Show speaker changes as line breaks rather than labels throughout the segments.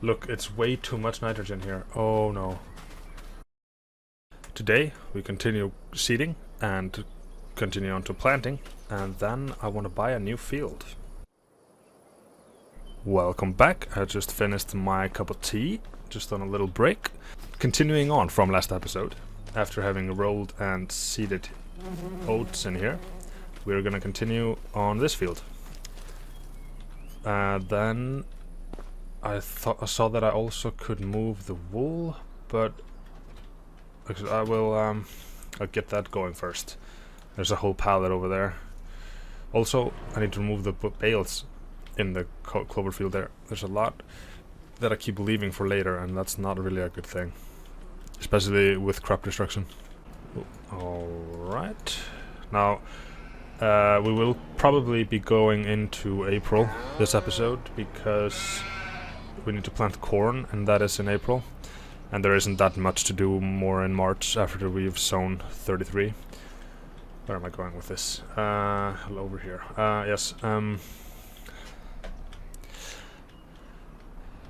Look, it's way too much nitrogen here. Oh no. Today we continue seeding and continue on to planting, and then I want to buy a new field. Welcome back. I just finished my cup of tea, just on a little break. Continuing on from last episode, after having rolled and seeded oats in here, we're gonna continue on this field. Then I saw that I also could move the wool, but actually I'll get that going first. There's a whole pallet over there. Also, I need to remove the bales in the clover field there. There's a lot that I keep leaving for later, and that's not really a good thing, especially with crop destruction. Alright, now we will probably be going into April this episode because we need to plant corn, and that is in April, and there isn't that much to do more in March after we've sown 33. Where am I going with this? Over here. Yes.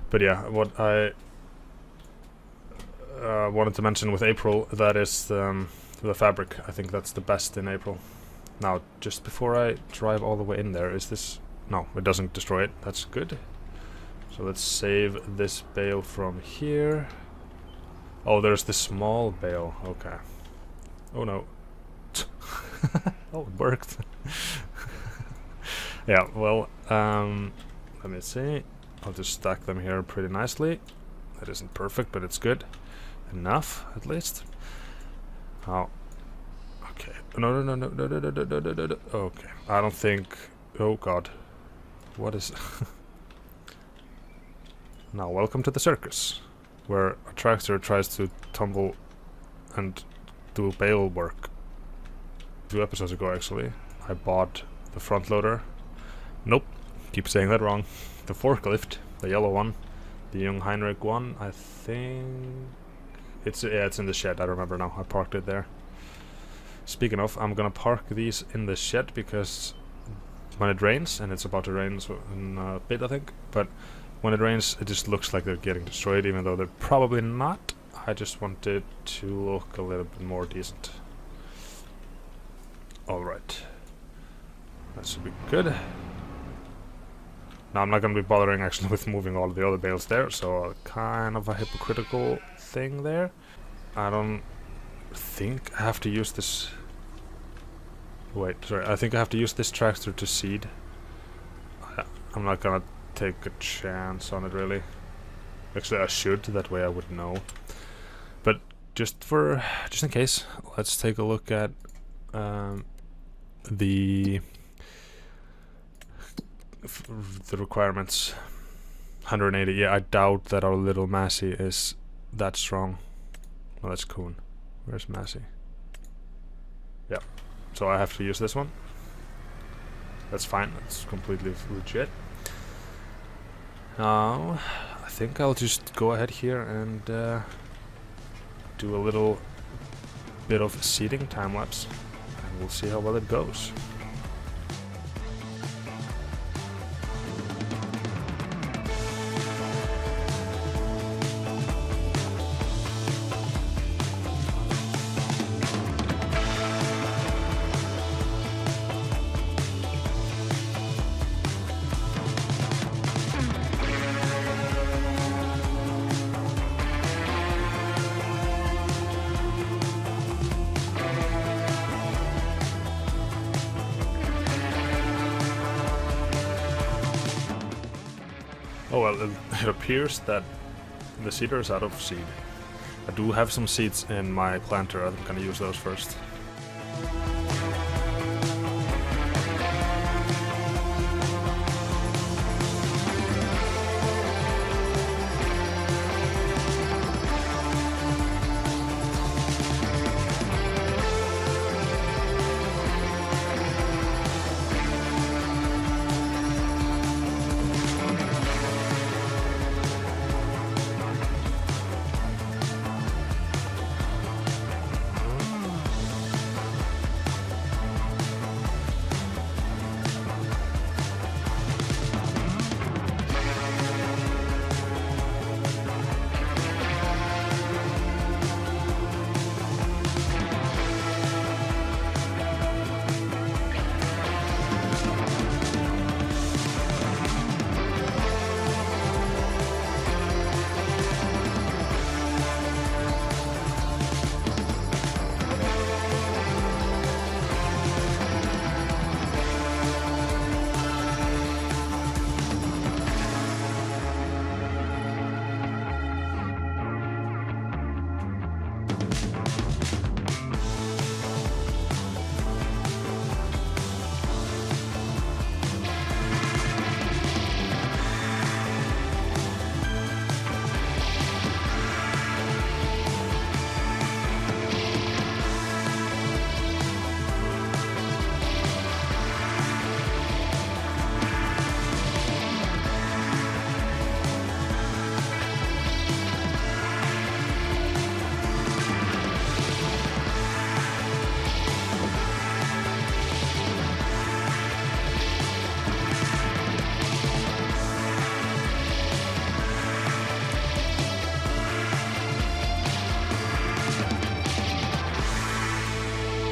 But yeah, what I wanted to mention with April, that is the fabric. I think that's the best in April. Now, just before I drive all the way in there, is this... No, it doesn't destroy it. That's good. So let's save this bale from here. Oh, there's the small bale. Okay. Oh no. Oh, it worked. Yeah, well, let me see. I'll just stack them here pretty nicely. That isn't perfect, but it's good. Enough, at least. Oh. Okay. No. Okay. I don't think... Oh, God. What is... Now, welcome to the circus, where a tractor tries to tumble and do bale work. 2 episodes ago, actually, I bought the front loader. Nope, keep saying that wrong. The forklift, the yellow one, the young Heinrich one. I think it's in the shed. I remember now. I parked it there. Speaking of, I'm gonna park these in the shed because when it rains, and it's about to rain in a bit, I think, but when it rains, it just looks like they're getting destroyed, even though they're probably not. I just wanted to look a little bit more decent. Alright. That should be good. Now, I'm not going to be bothering actually with moving all of the other bales there, so kind of a hypocritical thing there. I don't think I have to use this... Wait, sorry. I think I have to use this tractor to seed. I'm not going to take a chance on it, really. Actually, I should, that way I would know. But just in case, let's take a look at the requirements. 180. Yeah, I doubt that our little Massey is that strong. Well, that's Coon. Where's Massey? Yeah. So I have to use this one. That's fine. That's completely legit. Now, I think I'll just go ahead here and do a little bit of seeding time-lapse. And we'll see how well it goes. Oh well, it appears that the seeder is out of seed. I do have some seeds in my planter. I'm gonna use those first.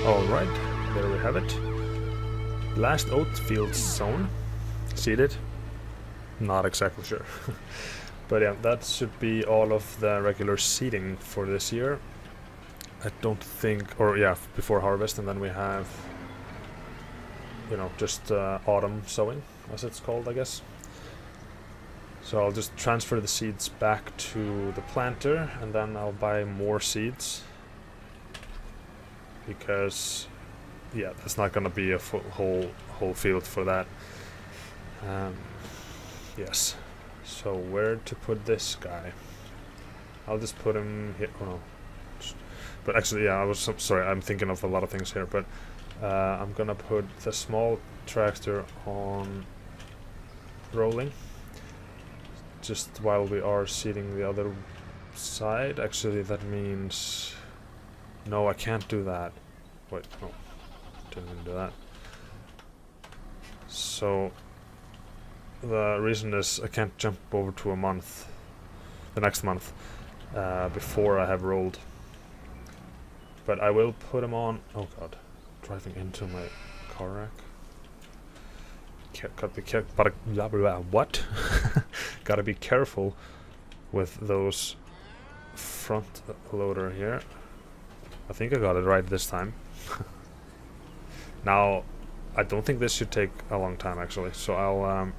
Alright, there we have it. Last oat field sown. Seeded. Not exactly sure. But yeah, that should be all of the regular seeding for this year. I don't think, or yeah, before harvest, and then we have, you know, just autumn sowing, as it's called, I guess. So I'll just transfer the seeds back to the planter, and then I'll buy more seeds. Because, yeah, that's not gonna be a full whole field for that. Yes. So where to put this guy? I'll just put him here. Oh no. But actually, yeah, I was sorry. I'm thinking of a lot of things here. But I'm gonna put the small tractor on rolling, just while we are seeding the other side. Actually, that means no, I can't do that. Wait, no, didn't even do that. So the reason is I can't jump over to a month, the next month, before I have rolled. But I will put them on. Oh god, driving into my car rack. Gotta be careful. But what? Gotta be careful with those front loader here. I think I got it right this time. Now, I don't think this should take a long time actually, so I'll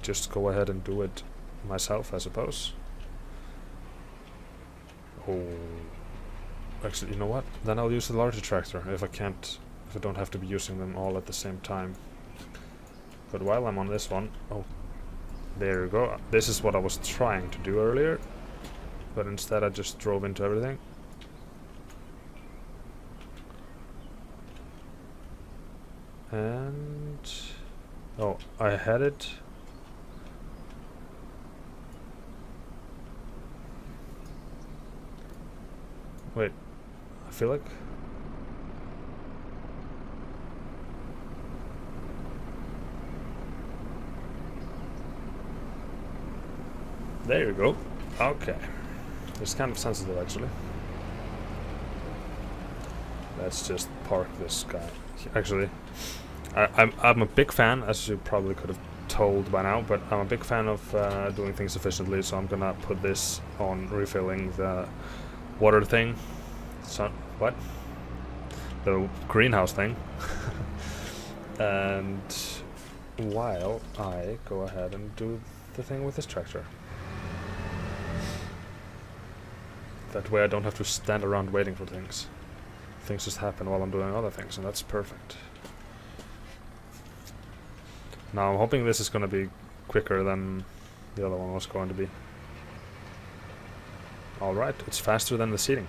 just go ahead and do it myself, I suppose. Oh, actually, you know what? Then I'll use the larger tractor if I don't have to be using them all at the same time. But while I'm on this one, oh, there you go. This is what I was trying to do earlier, but instead I just drove into everything. And oh, I had it. Wait, I feel like there you go. Okay, it's kind of sensitive actually. Let's just park this guy. Actually, I'm a big fan, as you probably could have told by now, but I'm a big fan of doing things efficiently, so I'm gonna put this on refilling the water thing. So, what? The greenhouse thing. And while I go ahead and do the thing with this tractor. That way I don't have to stand around waiting for things. Things just happen while I'm doing other things, and that's perfect. Now I'm hoping this is going to be quicker than the other one was going to be. Alright, it's faster than the seeding.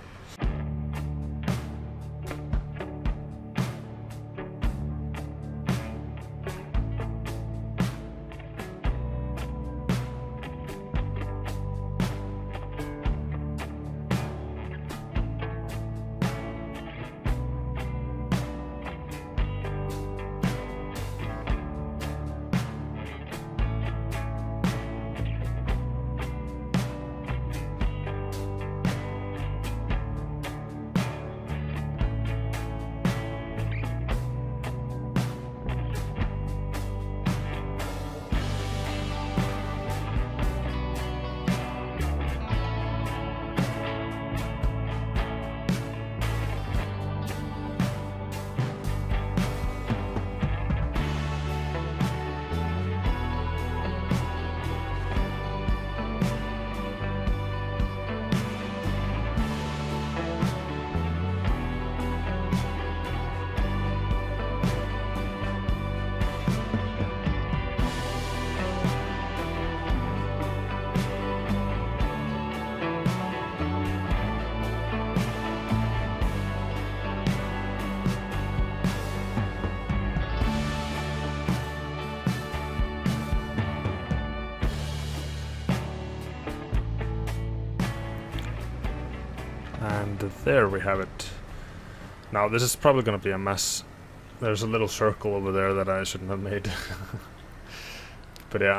And there we have it. Now this is probably going to be a mess. There's a little circle over there that I shouldn't have made. But yeah,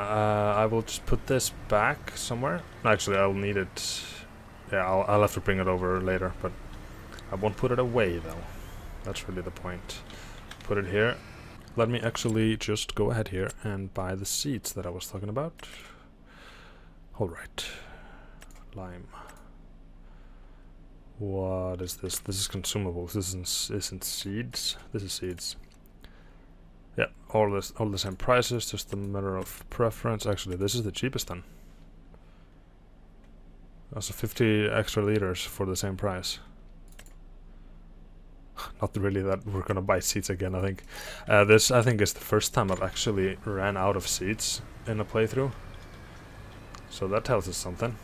I will just put this back somewhere. Actually, I'll need it. Yeah, I'll have to bring it over later, but I won't put it away though. That's really the point. Put it here. Let me actually just go ahead here and buy the seeds that I was talking about. Alright. Lime. What is this? This is consumables. This isn't seeds. This is seeds. Yeah, all the same prices, just a matter of preference. Actually, this is the cheapest then. Also 50 extra liters for the same price. Not really that we're gonna buy seeds again, I think. This, I think, is the first time I've actually ran out of seeds in a playthrough. So that tells us something.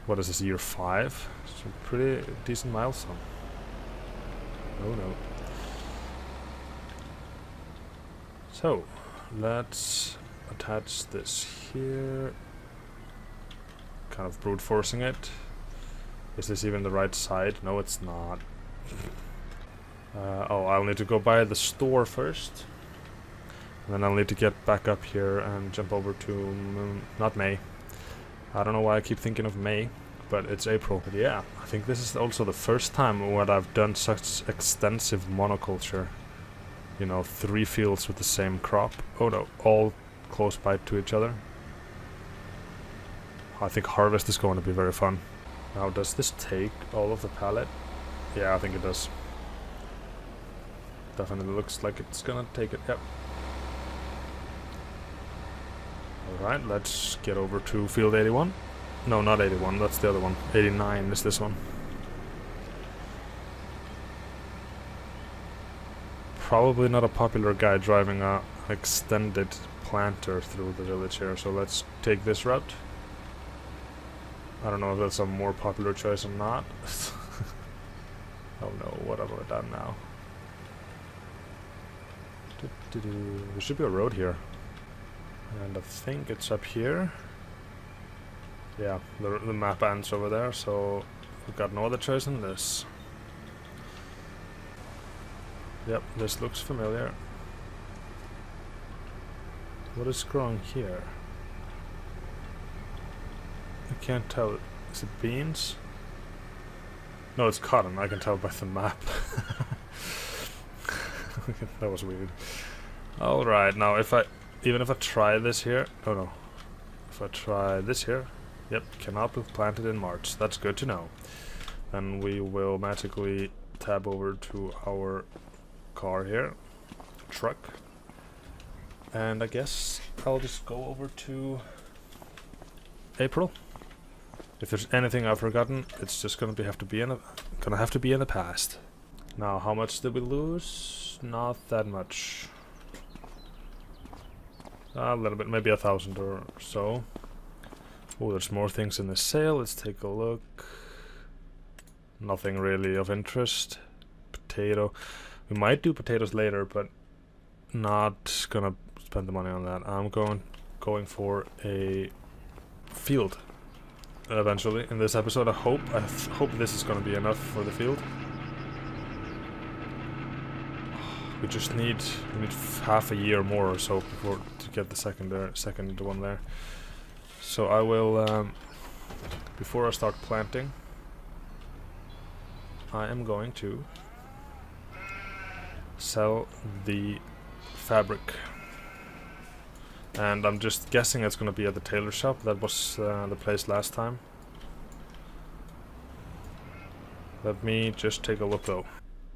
What is this, year 5? It's a pretty decent milestone. Oh no. So, let's attach this here. Kind of brute forcing it. Is this even the right side? No, it's not. Oh, I'll need to go by the store first. And then I'll need to get back up here and jump over to... not May. I don't know why I keep thinking of May, but it's April. But yeah, I think this is also the first time when I've done such extensive monoculture. You know, 3 fields with the same crop. Oh no, all close by to each other. I think harvest is going to be very fun. Now, does this take all of the pallet? Yeah, I think it does. Definitely looks like it's gonna take it, yep. Alright, let's get over to field 81. No, not 81, that's the other one. 89 is this one. Probably not a popular guy driving a extended planter through the village here, so let's take this route. I don't know if that's a more popular choice or not. Oh no, what have I done now? There should be a road here. And I think it's up here. Yeah, the map ends over there, so we've got no other choice than this. Yep, this looks familiar. What is growing here? I can't tell. Is it beans? No, it's cotton. I can tell by the map. That was weird. Alright, now even if I try this here... Oh no. If I try this here... Yep, cannot be planted in March. That's good to know. Then we will magically tab over to our car here. Truck. And I guess I'll just go over to April. If there's anything I've forgotten, it's just gonna have to be in the past. Now, how much did we lose? Not that much. A little bit, maybe 1,000 or so. Oh, there's more things in the sale. Let's take a look. Nothing really of interest. Potato. We might do potatoes later, but not gonna spend the money on that. I'm going for a field eventually in this episode. I hope this is gonna be enough for the field. We just need half a year more or so to get the second one there. So I will before I start planting, I am going to sell the fabric. And I'm just guessing it's going to be at the tailor shop. That was the place last time. Let me just take a look though.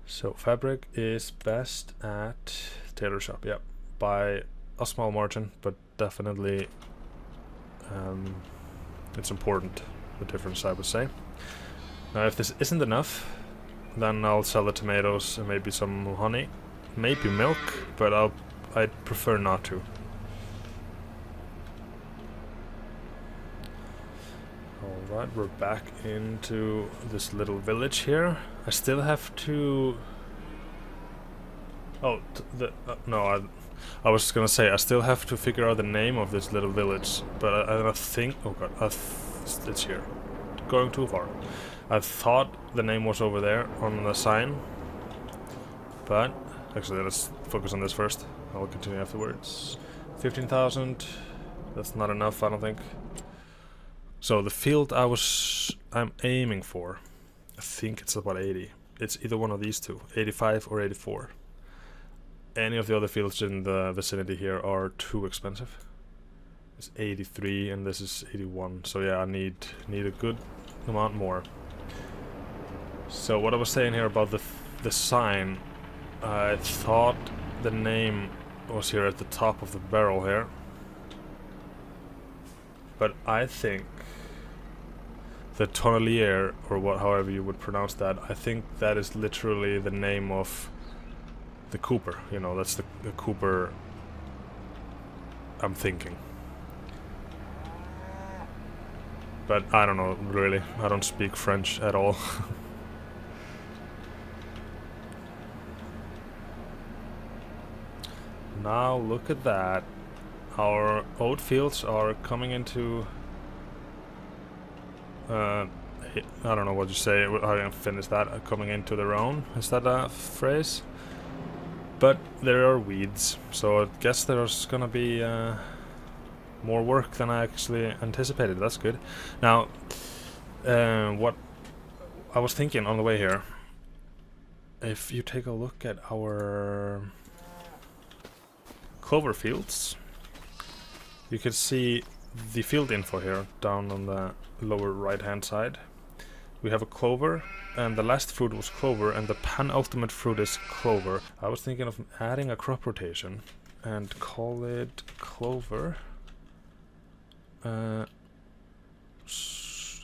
So fabric is best at tailor shop, yeah, by a small margin, but definitely it's important, the difference I would say. Now if this isn't enough, then I'll sell the tomatoes and maybe some honey, maybe milk, but I'd prefer not to. Alright, we're back into this little village here. I still have to... Oh, no, I was gonna say, I still have to figure out the name of this little village, but I think... Oh god, it's here. Going too far. I thought the name was over there on the sign, but... Actually, let's focus on this first. I'll continue afterwards. 15,000. That's not enough, I don't think. So the field I'm aiming for, I think it's about 80. it's either one of these two, 85 or 84. Any of the other fields in the vicinity here are too expensive. It's 83 and this is 81, so yeah, I need a good amount more. So what I was saying here about the sign, I thought the name was here at the top of the barrel here, but I think the tonnelier, or however you would pronounce that, I think that is literally the name of the cooper. You know, that's the cooper I'm thinking. But I don't know, really. I don't speak French at all. Now look at that. Our oat fields are coming into... I don't know what you say, how you finish that, coming into their own. Is that a phrase? But there are weeds, so I guess there's gonna be more work than I actually anticipated. That's good. Now, what I was thinking on the way here, if you take a look at our clover fields, you can see the field info here down on the lower right hand side. We have a clover, and the last fruit was clover, and the penultimate fruit is clover. I was thinking of adding a crop rotation and call it clover.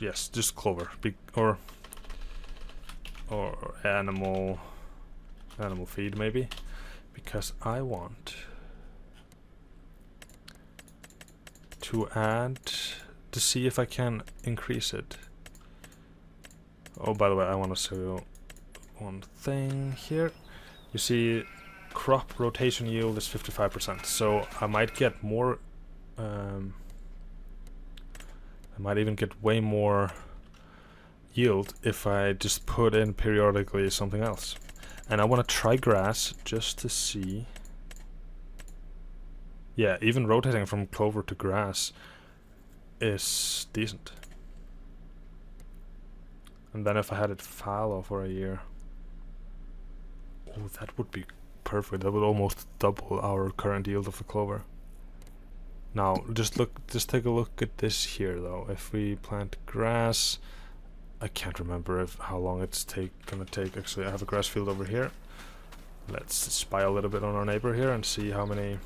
Yes, just clover. Or animal feed maybe, because I want to add to see if I can increase it. Oh, by the way, I want to show one thing here. You see, crop rotation yield is 55%, so I might get more. I might even get way more yield if I just put in periodically something else. And I want to try grass just to see. Yeah, even rotating from clover to grass is decent. And then if I had it fallow for a year, oh, that would be perfect. That would almost double our current yield of the clover. Now, just take a look at this here, though. If we plant grass, I can't remember how long it's gonna take. Actually, I have a grass field over here. Let's spy a little bit on our neighbor here and see how many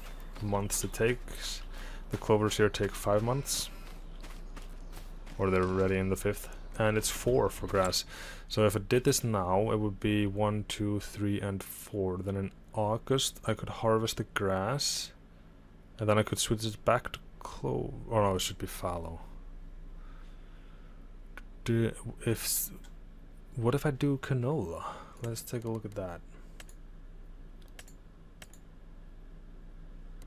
months it takes. The clovers here take 5 months, or they're ready in the 5th. And it's 4 for grass. So if I did this now, it would be 1, 2, 3, and 4. Then in August, I could harvest the grass, and then I could switch it back to clover. Oh no, it should be fallow. What if I do canola? Let's take a look at that.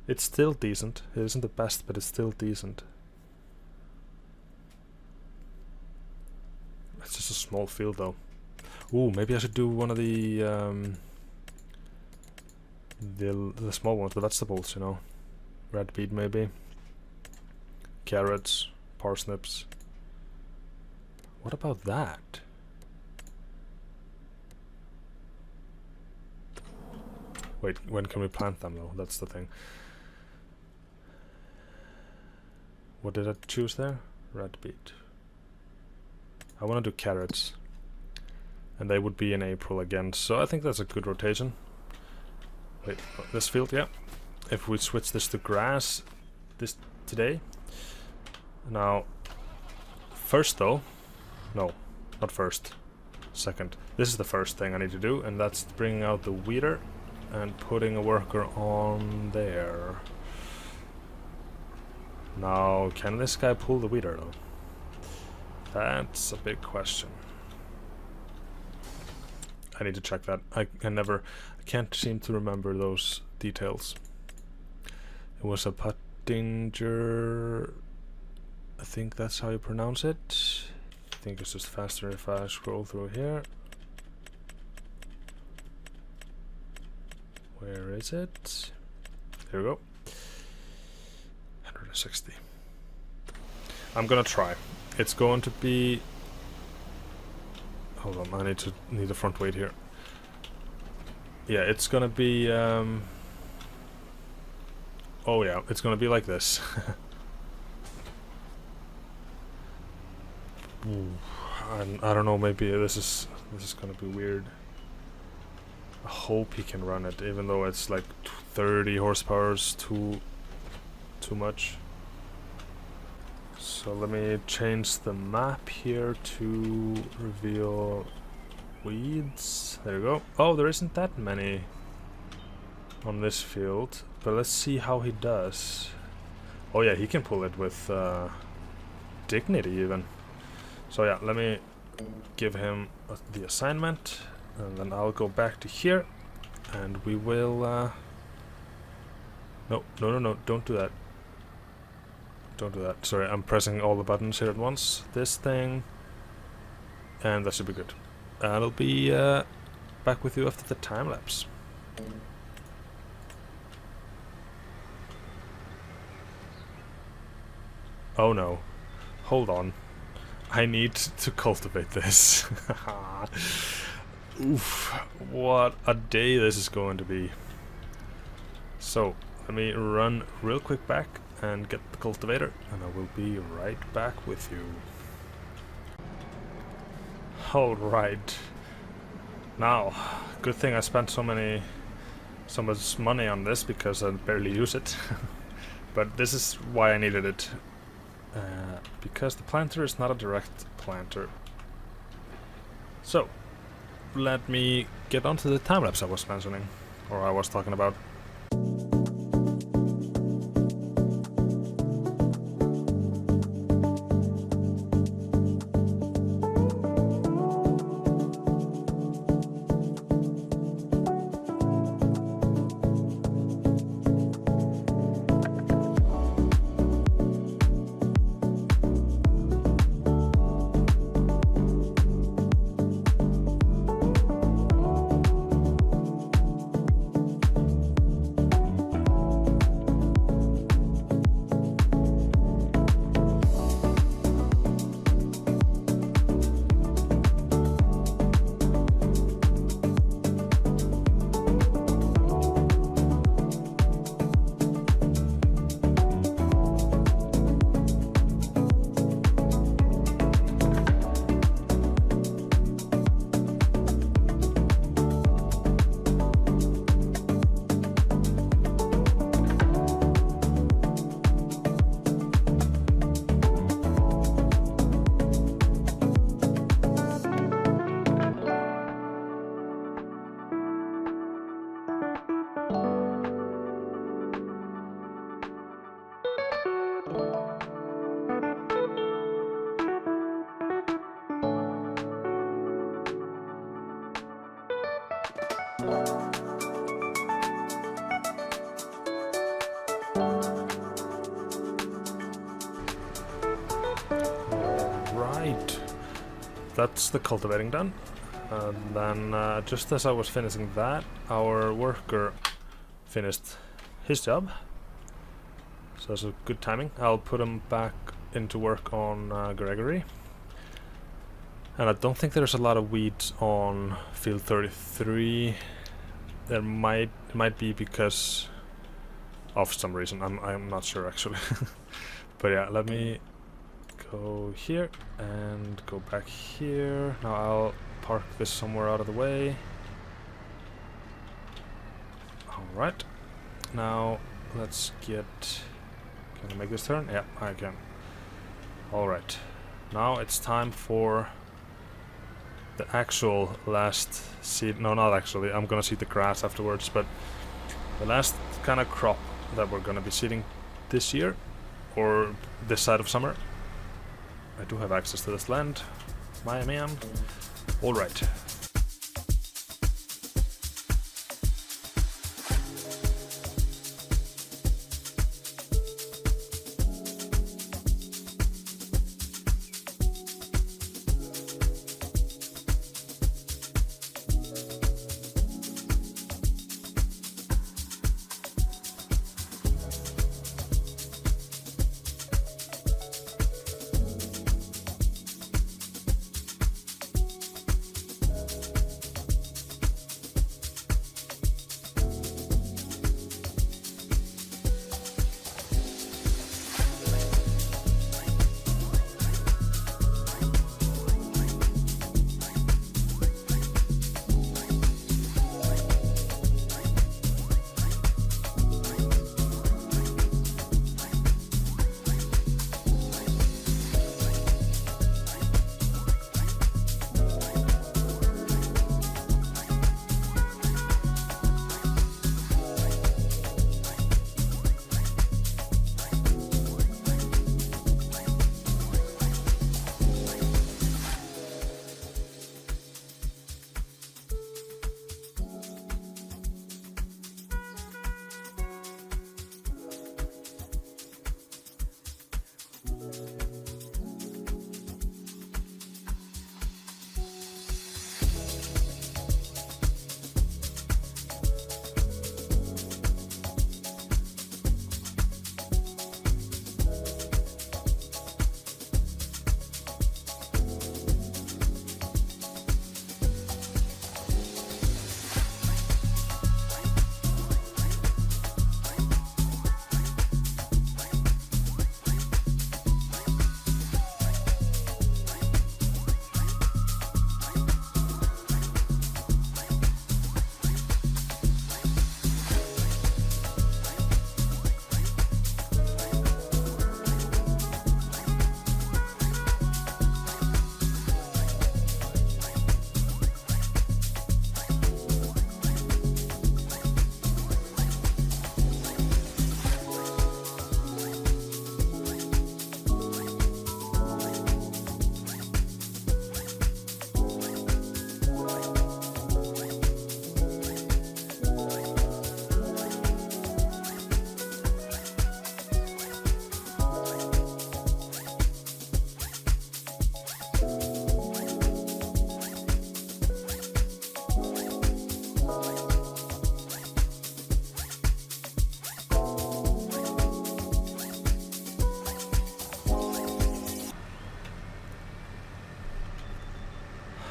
It's still decent. It isn't the best, but it's still decent. It's just a small field, though. Ooh, maybe I should do one of the small ones, the vegetables, you know. Red beet, maybe. Carrots, parsnips. What about that? Wait, when can we plant them, though? That's the thing. What did I choose there? Red beet. I want to do carrots, and they would be in April again, so I think that's a good rotation. Wait, this field, yeah. If we switch this to grass today. Now, first though, no, not first, second. This is the first thing I need to do, and that's bringing out the weeder and putting a worker on there. Now, can this guy pull the weeder though? That's a big question. I need to check that. I can't seem to remember those details. It was a Pottinger, I think that's how you pronounce it. I think it's just faster if I scroll through here. Where is it? There we go. 160. I'm gonna try. It's going to be hold on, I need a front weight here. Yeah, it's gonna be oh yeah, it's gonna be like this. And I don't know, maybe this is gonna be weird. I hope he can run it, even though it's like 30 horsepower is too much. So let me change the map here to reveal weeds. There you go. Oh, there isn't that many on this field, but let's see how he does. Oh yeah, he can pull it with dignity even. So yeah, let me give him the assignment, and then I'll go back to here, and we will no, don't do that. Don't do that. Sorry, I'm pressing all the buttons here at once. This thing, and that should be good. I'll be back with you after the time lapse. Oh no. Hold on. I need to cultivate this. Oof. What a day this is going to be. So, let me run real quick back and get the cultivator, and I will be right back with you. Alright. Now, good thing I spent so much money on this, because I barely use it. But this is why I needed it. Because the planter is not a direct planter. So, let me get onto the time-lapse I was mentioning, or I was talking about. Right, that's the cultivating done. And then just as I was finishing that, our worker finished his job. So that's a good timing. I'll put him back into work on Gregory. And I don't think there's a lot of weeds on field 33. There might be because of some reason. I'm not sure actually. But yeah, let me go here and go back here. Now I'll park this somewhere out of the way. Alright. Now let's get... Can I make this turn? Yeah, I can. Alright. Now it's time for the actual last seed. No, not actually. I'm gonna seed the grass afterwards, but the last kind of crop that we're gonna be seeding this year, or this side of summer. I do have access to this land, my man. Alright.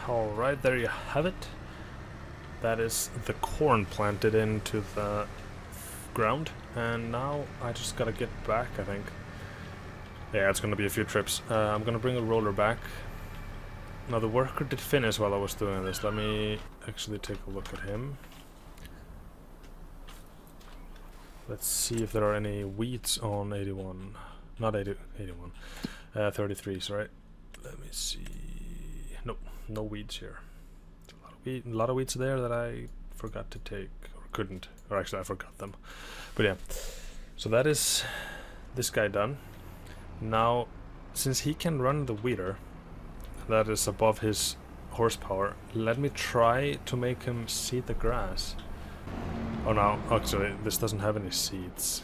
Alright, there you have it. That is the corn planted into the ground, and now I just gotta get back, I think. Yeah, it's gonna be a few trips. I'm gonna bring a roller back. Now the worker did finish while I was doing this. Let me actually take a look at him. Let's see if there are any weeds on 81. Not 80, 81. 33, sorry. Let me see. Nope, no weeds here. A lot of weeds there that I forgot to take, or couldn't, or actually I forgot them. But yeah, so that is this guy done. Now, since he can run the weeder, that is above his horsepower, let me try to make him seed the grass. Oh no, actually this doesn't have any seeds.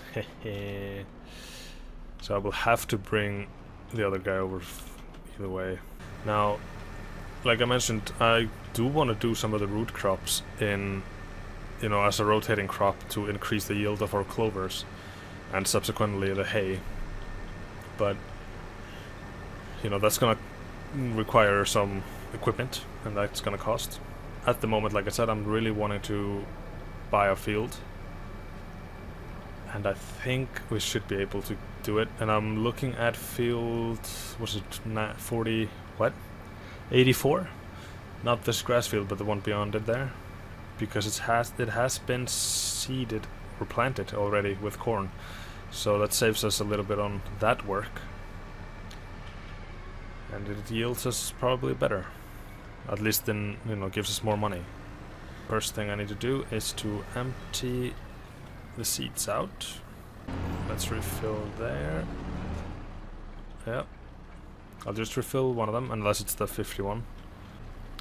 So I will have to bring the other guy over either way. Now, like I mentioned, I do want to do some of the root crops in, you know, as a rotating crop to increase the yield of our clovers and subsequently the hay. But, you know, that's gonna require some equipment and that's gonna cost. At the moment, like I said, I'm really wanting to buy a field, and I think we should be able to do it. And I'm looking at field, was it 40, what? 84? Not this grass field, but the one beyond it there, because it has been seeded or planted already with corn, so that saves us a little bit on that work, and it yields us probably better, at least then, you know, gives us more money. First thing I need to do is to empty the seeds out. Let's refill there. Yep. I'll just refill one of them, unless it's the 51.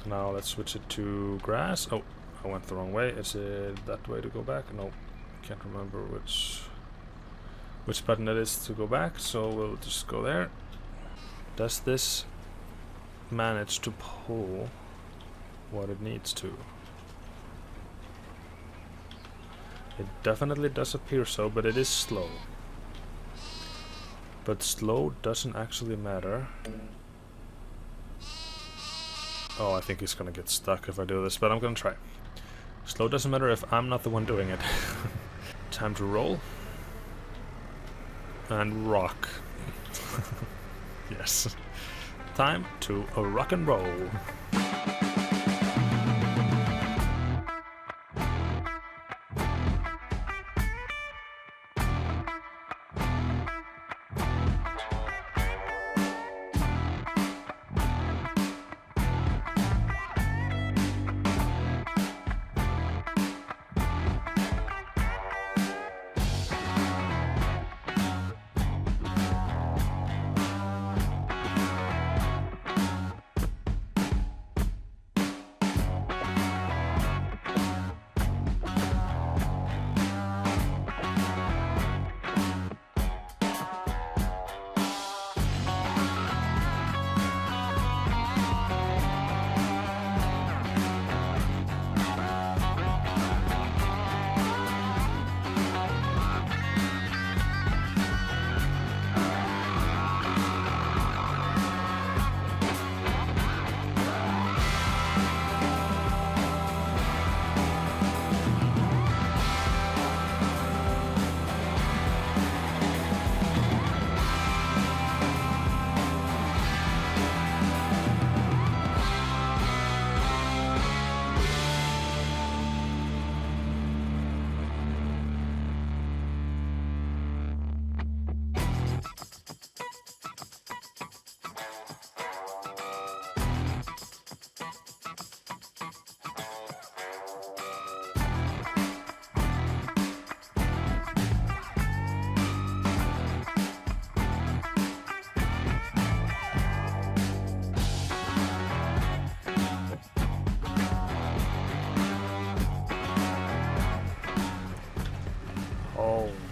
Now let's switch it to grass. Oh, I went the wrong way. Is it that way to go back? No, can't remember which button it is to go back, so we'll just go there. Does this manage to pull what it needs to? It definitely does appear so, but it is slow. But slow doesn't actually matter. Oh, I think he's gonna get stuck if I do this, but I'm gonna try. Slow doesn't matter if I'm not the one doing it. Time to roll. And rock. Yes. Time to rock and roll.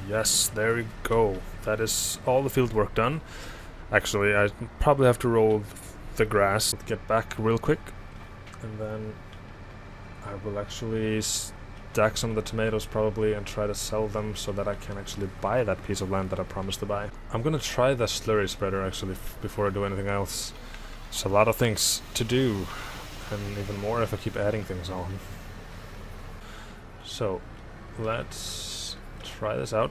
Yes, there we go. That is all the field work done. Actually, I probably have to roll the grass, get back real quick, and then I will actually stack some of the tomatoes probably and try to sell them so that I can actually buy that piece of land that I promised to buy. I'm gonna try the slurry spreader actually before I do anything else. There's a lot of things to do, and even more if I keep adding things on. So, let's try this out.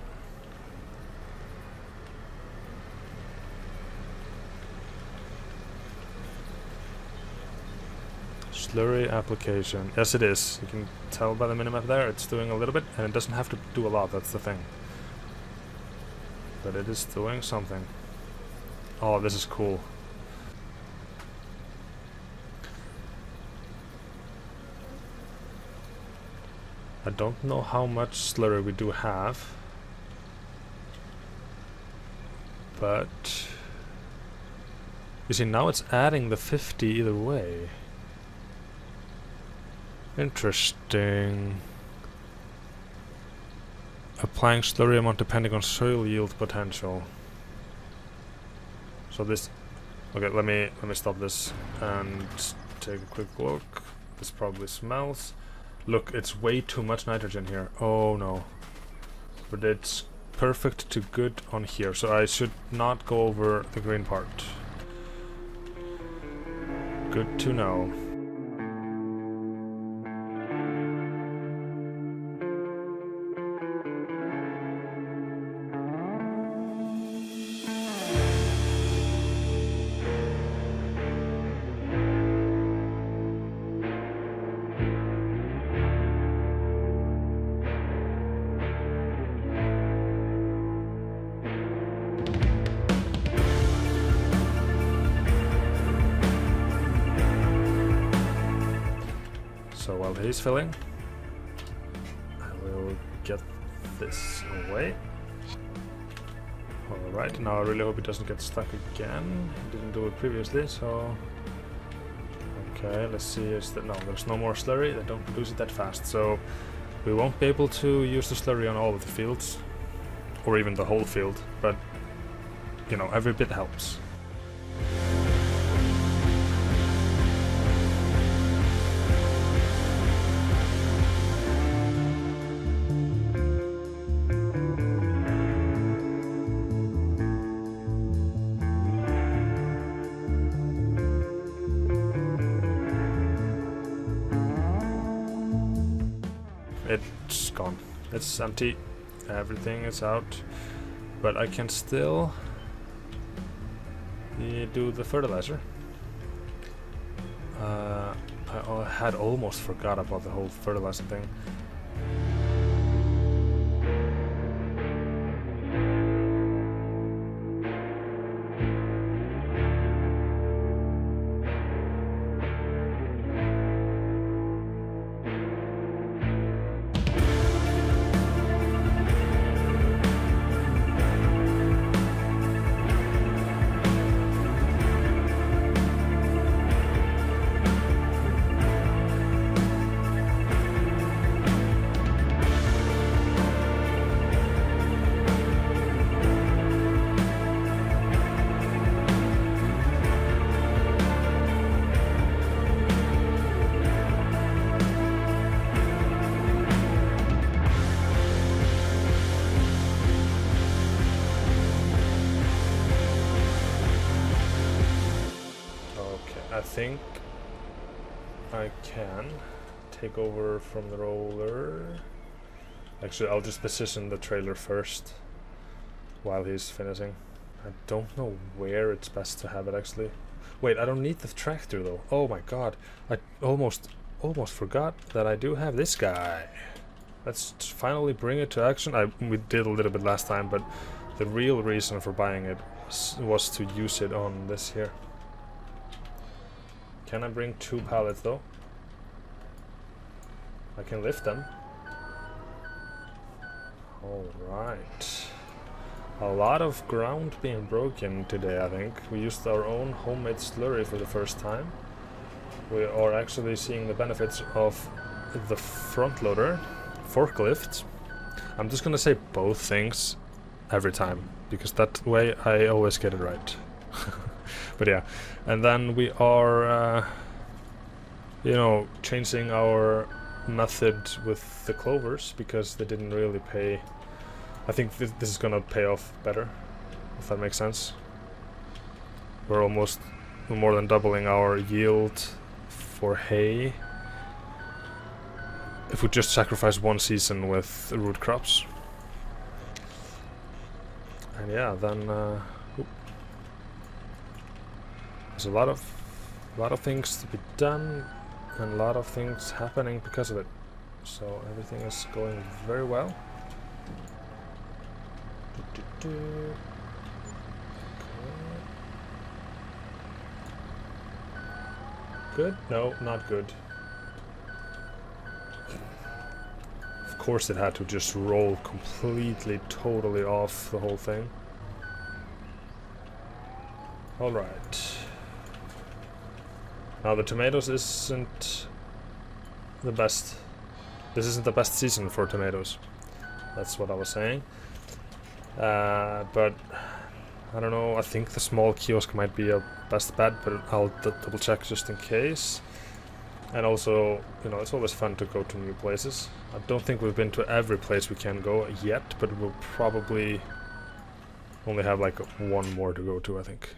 Slurry application. Yes, it is. You can tell by the minimap there, it's doing a little bit, and it doesn't have to do a lot, that's the thing. But it is doing something. Oh, this is cool. I don't know how much slurry we do have, but you see now it's adding the 50 either way. Interesting. Applying slurry amount depending on soil yield potential. So this, okay, let me stop this and take a quick look. This probably smells. Look, it's way too much nitrogen here. Oh no. But it's perfect to good on here, so I should not go over the green part. Good to know. So while he's filling, I will get this away. Alright, now I really hope it doesn't get stuck again. It didn't do it previously, so... Okay, let's see, is that... No, there's no more slurry, they don't produce it that fast, so... We won't be able to use the slurry on all of the fields, or even the whole field, but... You know, every bit helps. It's gone. It's empty. Everything is out. But I can still do the fertilizer. I had almost forgot about the whole fertilizer thing. I think I can take over from the roller. Actually, I'll just position the trailer first while he's finishing. I don't know where it's best to have it actually. Wait, I don't need the tractor though. Oh my god, I almost forgot that I do have this guy. Let's finally bring it to action. We did a little bit last time, but the real reason for buying it was to use it on this here. Can I bring 2 pallets though? I can lift them. Alright. A lot of ground being broken today, I think. We used our own homemade slurry for the first time. We are actually seeing the benefits of the front loader, forklift. I'm just gonna say both things every time, because that way I always get it right. But yeah, and then we are, you know, changing our method with the clovers because they didn't really pay. I think this is gonna pay off better, if that makes sense. We're almost more than doubling our yield for hay if we just sacrifice one season with root crops. And yeah, then there's a lot of things to be done and a lot of things happening because of it. So everything is going very well. Good? No, not good. Of course it had to just roll completely, totally off the whole thing. Alright. Now the tomatoes isn't the best. This isn't the best season for tomatoes. That's what I was saying. But I don't know, I think the small kiosk might be a best bet, but I'll double check just in case. And also, you know, it's always fun to go to new places. I don't think we've been to every place we can go yet, but we'll probably only have like one more to go to, I think.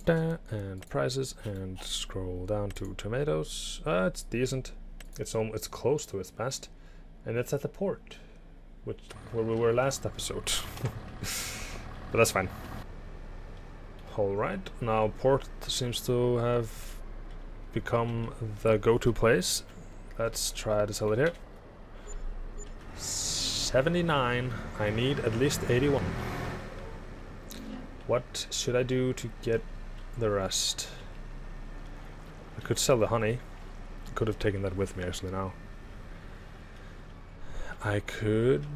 And prices, and scroll down to tomatoes. It's decent. It's close to its best, and it's at the port, where we were last episode. But that's fine. Alright, now port seems to have become the go-to place. Let's try to sell it here. 79. I need at least 81. What should I do to get the rest? I could sell the honey. I could have taken that with me actually now. I could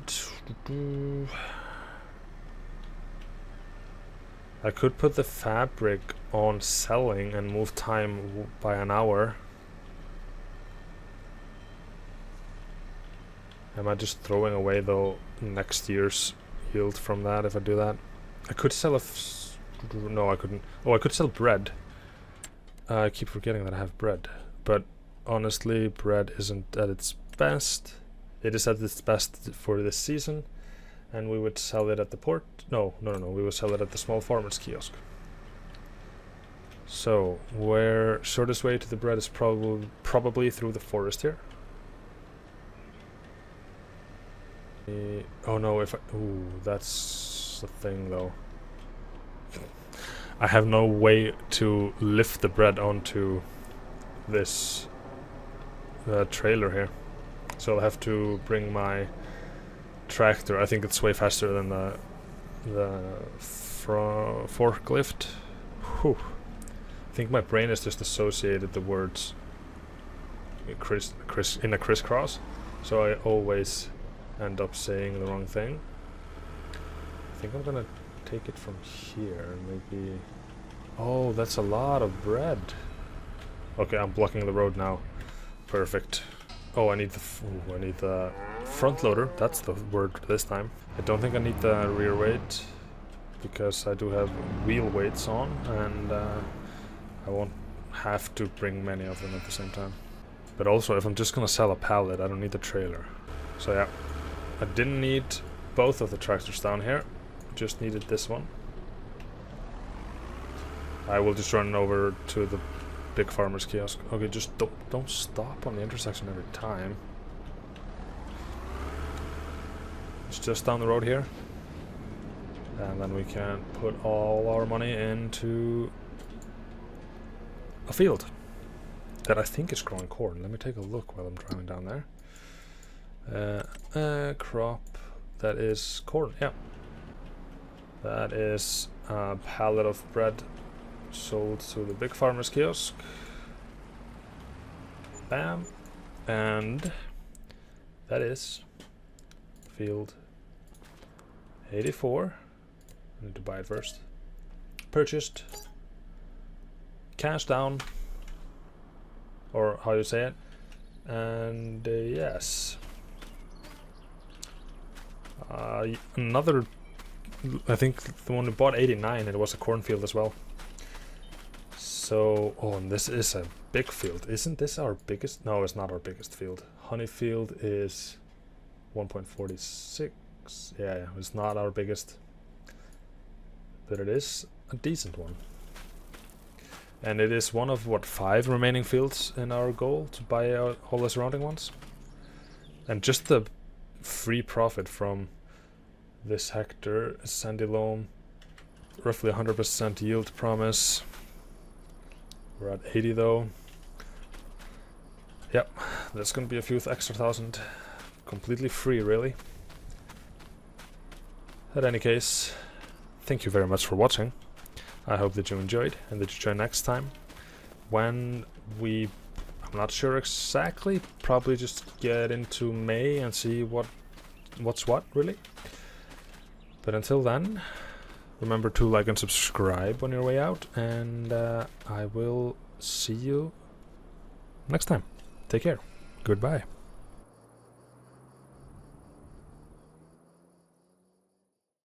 put the fabric on selling and move time by an hour. Am I just throwing away though next year's yield from that if I do that? I could sell no, I couldn't. Oh, I could sell bread. I keep forgetting that I have bread. But honestly, bread isn't at its best. It is at its best for this season. And we would sell it at the port. No. We would sell it at the small farmer's kiosk. So, shortest way to the bread is probably through the forest here. Oh no, ooh, that's the thing though. I have no way to lift the bread onto this trailer here. So I'll have to bring my tractor. I think it's way faster than the forklift. Whew. I think my brain has just associated the words in a crisscross, so I always end up saying the wrong thing. I think I'm gonna take it from here, maybe. Oh, that's a lot of bread. Okay, I'm blocking the road now. Perfect. Oh, I need the front loader. That's the word this time. I don't think I need the rear weight because I do have wheel weights on, and I won't have to bring many of them at the same time. But also, if I'm just gonna sell a pallet, I don't need the trailer. So yeah, I didn't need both of the tractors down here. Just needed this one. I will just run over to the big farmer's kiosk. Okay, just don't stop on the intersection every time. It's just down the road here. And then we can put all our money into a field that I think is growing corn. Let me take a look while I'm driving down there. Crop that is corn, yeah. That is a pallet of bread sold to the big farmer's kiosk. Bam. And that is field 84. I need to buy it first. Purchased. Cash down. Or how you say it. And yes. Another, I think the one who bought 89, it was a cornfield as well. So, oh, and this is a big field. Isn't this our biggest? No, it's not our biggest field. Honey field is 1.46. Yeah, it's not our biggest. But it is a decent one. And it is one of, what, 5 remaining fields in our goal to buy all the surrounding ones. And just the free profit from this hectare, sandy loam, roughly 100% yield promise. We're at 80 though. Yep, that's gonna be a few extra thousand. Completely free, really. In any case, thank you very much for watching. I hope that you enjoyed and that you join next time when I'm not sure exactly, probably just get into May and see what's what, really. But until then, remember to like and subscribe on your way out, and I will see you next time. Take care. Goodbye.